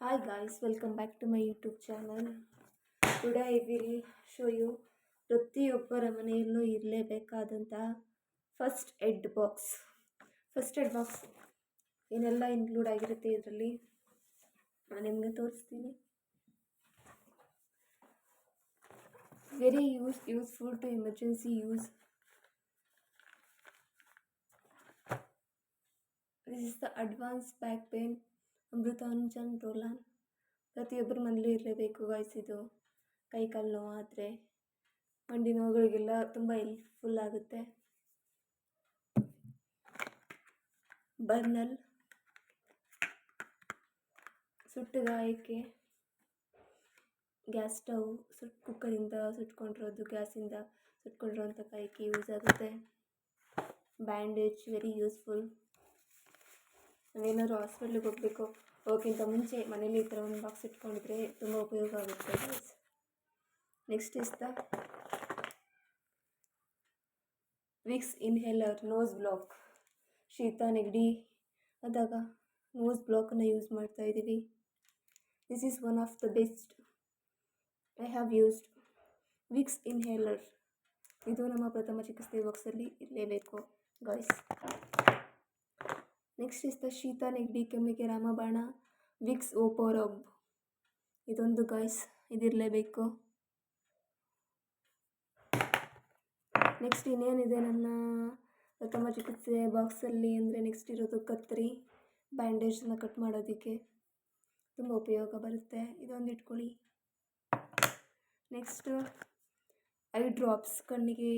Hi guys, welcome back to my YouTube channel. Today I will show you ಪ್ರತಿಯೊಬ್ಬರ ಮನೆಯಲ್ಲೂ ಇರಲೇಬೇಕಾದಂಥ first aid box. First aid box ಏನೆಲ್ಲ include ಆಗಿರುತ್ತೆ ಇದರಲ್ಲಿ ನಾನು ನಿಮಗೆ ತೋರಿಸ್ತೀನಿ. Very useful to emergency use. This is the advance back pain Amrutanjan roll on. ಪ್ರತಿಯೊಬ್ಬರ ಮನೇಲೂ ಇರಲೇಬೇಕು ಗಾಯ್ಸ್. ಇದು ಕೈ ಕಾಲು ನೋವು ಆದರೆ ಮಂಡಿ ನೋವುಗಳಿಗೆಲ್ಲ ತುಂಬ ಹೆಲ್ಪ್ಫುಲ್ ಆಗುತ್ತೆ. ಬರ್ನಲ್ ಸುಟ್ಟು ಗಾಯಕ್ಕೆ, ಗ್ಯಾಸ್ ಸ್ಟವ್ ಕುಕ್ಕರಿಂದ ಸುಟ್ಕೊಂಡಿರೋದು, ಗ್ಯಾಸಿಂದ ಸುಟ್ಕೊಂಡಿರೋಂಥ ಗಾಯಕ್ಕೆ ಯೂಸ್ ಆಗುತ್ತೆ. Bandage very useful. ನಾವೇನಾದ್ರು ಹಾಸ್ಪಿಟ್ಲಿಗೆ ಹೋಗಬೇಕು ಹೋಗೋಕ್ಕಿಂತ ಮುಂಚೆ ಮನೇಲಿ ಈ ಥರ ಒಂದು ಬಾಕ್ಸ್ ಇಟ್ಕೊಂಡಿದ್ರೆ ತುಂಬ ಉಪಯೋಗ ಆಗುತ್ತೆ. Next is the Vicks inhaler nose block. ಶೀತ ನೆಗಡಿ ಆದಾಗ ನೋಸ್ ಬ್ಲಾಕನ್ನು ಯೂಸ್ ಮಾಡ್ತಾ ಇದ್ದೀವಿ. This is one of the best. I have used Vicks inhaler. ಇದು ನಮ್ಮ ಪ್ರಥಮ ಚಿಕಿತ್ಸೆ ಬಾಕ್ಸಲ್ಲಿ ಇರಲೇಬೇಕು ಗಾಯ್ಸ್. ನೆಕ್ಸ್ಟ್ ಇಸ್ ದ ಶೀತ ನೆಗಡಿ ಕೆಮ್ಮಿಗೆ ರಾಮಬಾಣ ವಿಕ್ಸ್ ಓಪೋರಬ್. ಇದೊಂದು ಗಾಯ್ಸ್, ಇದಿರಲೇಬೇಕು. ನೆಕ್ಸ್ಟ್ ಇನ್ನೇನಿದೆ ನನ್ನ ಪ್ರಥಮ ಚಿಕಿತ್ಸೆ ಬಾಕ್ಸಲ್ಲಿ ಅಂದರೆ ನೆಕ್ಸ್ಟ್ ಇರೋದು ಕತ್ತರಿ, ಬ್ಯಾಂಡೇಜನ್ನ ಕಟ್ ಮಾಡೋದಕ್ಕೆ ತುಂಬ ಉಪಯೋಗ ಬರುತ್ತೆ. ಇದೊಂದು ಇಟ್ಕೊಳ್ಳಿ. Next eye drops. ಕಣ್ಣಿಗೆ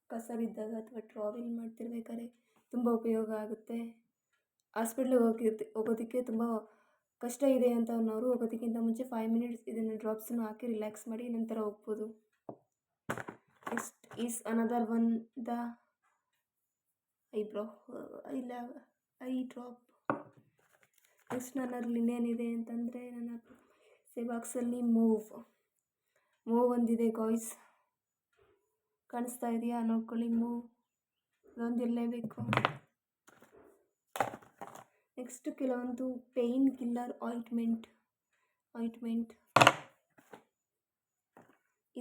ಕಸ ಬಿದ್ದಾಗ ಅಥವಾ ಟ್ರಾವೆಲ್ ಮಾಡ್ತಿರ್ಬೇಕಾದ್ರೆ ತುಂಬ ಉಪಯೋಗ ಆಗುತ್ತೆ. ಹಾಸ್ಪಿಟ್ಲಿಗೆ ಹೋಗೋದಕ್ಕೆ ತುಂಬ ಕಷ್ಟ ಇದೆ ಅಂತ ಅನ್ನೋರು ಹೋಗೋದಕ್ಕಿಂತ ಮುಂಚೆ 5 ಮಿನಿಟ್ಸ್ ಇದನ್ನು ಡ್ರಾಪ್ಸನ್ನು ಹಾಕಿ ರಿಲ್ಯಾಕ್ಸ್ ಮಾಡಿ ನಂತರ ಹೋಗ್ಬೋದು. Next is another one the I drop. Next ನನ್ನಲ್ಲಿ ಇನ್ನೇನಿದೆ ಅಂತಂದರೆ ನನ್ನ ಬಾಕ್ಸಲ್ಲಿ ಮೂವ್ ಒಂದಿದೆ ಗಾಯ್ಸ್. ಕಾಣಿಸ್ತಾ ಇದೆಯಾ ನೋಡ್ಕೊಳ್ಳಿ. ಇದೊಂದಿರಲೇಬೇಕು. ನೆಕ್ಸ್ಟ್ ಕೆಲವೊಂದು ಪೇಯ್ನ್ ಕಿಲ್ಲರ್ ಆಯಿಂಟ್ಮೆಂಟ್.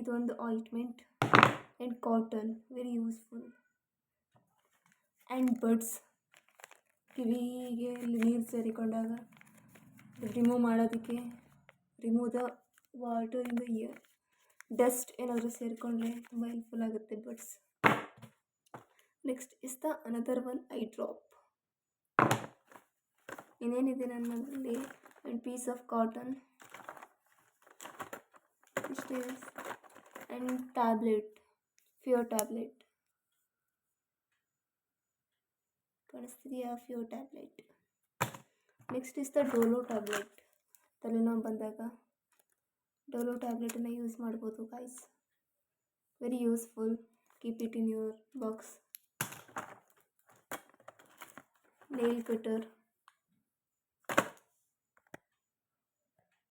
ಇದೊಂದು ointment and cotton very useful. And buds, ಕಿವಿಗೆ ನೀರು ಸೇರಿಕೊಂಡಾಗ ರಿಮೂವ್ ಮಾಡೋದಕ್ಕೆ, remove the water in the ear. Dust ಏನಾದರೂ ಸೇರಿಕೊಂಡ್ರೆ ತುಂಬ ಹೆಲ್ಪ್ಫುಲ್ ಆಗುತ್ತೆ buds. Next is the another one eye drop. ಇನ್ನೇನಿದೆ ನನ್ನಲ್ಲಿ ಆ್ಯಂಡ್ ಪೀಸ್ ಆಫ್ ಕಾಟನ್ ಇಷ್ಟೇ. ಆ್ಯಂಡ್ ಟ್ಯಾಬ್ಲೆಟ್, ಫಿಯರ್ ಟ್ಯಾಬ್ಲೆಟ್ ಕಾಣಿಸ್ತಿದೆಯಾ? Fear tablet. Next is the Dolo tablet. ತಲೆನೋವು ಬಂದಾಗ ಡೋಲೋ ಟ್ಯಾಬ್ಲೆಟನ್ನು ಯೂಸ್ ಮಾಡ್ಬೋದು guys. Very useful. Keep it in your box. Nail cutter